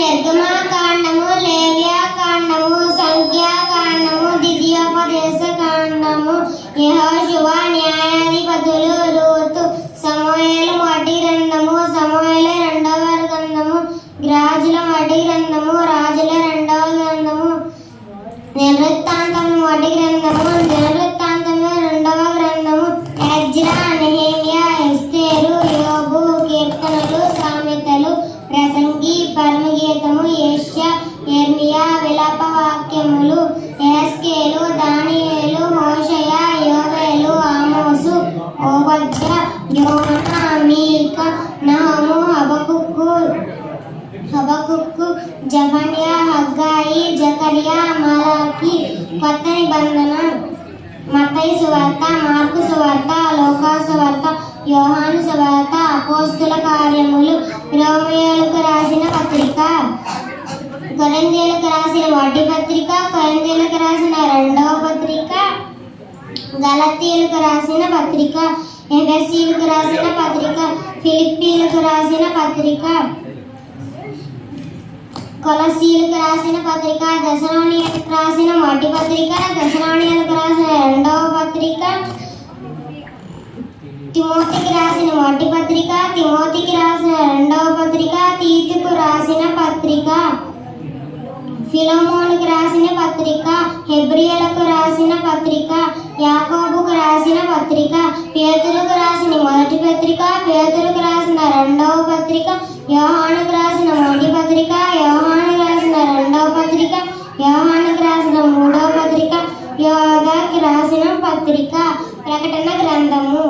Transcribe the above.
నిర్గమకాండము, లేవ్యకాండము, సంఖ్యాకాండము, ద్వితీయోపదేశకాండము, యెహోషువ, న్యాయాధిపతులు, రూతు, సమూయేలు మొదటి గ్రంథము, సమూయేలు రెండవ గ్రంథము, రాజుల మొదటి గ్రంథము, రాజుల రెండవ గ్రంథము, దినవృత్తాంతము మొదటి గ్రంథము, దినవృత్తాంతము రెండవ గ్రంథము, ఎజ్రా, నెహెమ్యా, ఎస్తేరు, యోబు, కీర్తనలు, సామెతలు, ప్రసంగి, పరమగీతము, యెషయా, యెర్మీయా, విలాప వాక్యములు, యెహెజ్కేలు, దానియేలు, హోషేయ, యోవేలు, ఆమోసు, ఓబద్య, యోనా, మీకా, నహము, హబకుక్కు, జెఫన్యా, హగ్గాయి, జకర్యా, మలాకి. కొత్త నిబంధన మత్తయి సువార్త, మార్కు సువార్త, లూకా సువార్త, యోహాను సువార్త, అపోస్తుల కార్యములు, రోమీయులకు రాసిన పత్రిక, కొరింథీయులకు రాసిన మొదటి పత్రిక, కొరింథీయులకు రాసిన రెండవ పత్రిక, గలతీయులకు రాసిన పత్రిక, ఎఫెసీయులకు రాసిన పత్రిక, ఫిలిప్పీయులకు రాసిన పత్రిక, కొలస్సీయులకు రాసిన పత్రిక, దశలోనియులకు రాసిన మొదటి పత్రిక, దశలోనియులకు రాసిన రెండవ పత్రిక, తిమోతికి రాసిన మొదటి పత్రిక, తిమోతికి రాసిన రెండవ పత్రిక, తీతుకు రాసిన పత్రిక, ఫిలమోనుకు రాసిన పత్రిక, హెబ్రీయులకు రాసిన పత్రిక, యాకోబుకు రాసిన పత్రిక, పేతురుకు రాసిన మొదటి పత్రిక, పేతురుకు రాసిన రెండవ పత్రిక, యోహానుకు రాసిన మొదటి పత్రిక, యోహానుకు రాసిన రెండవ పత్రిక, యోహానుకు రాసిన మూడవ పత్రిక, యోధాకి రాసిన పత్రిక. ప్రకటన గ్రంథము.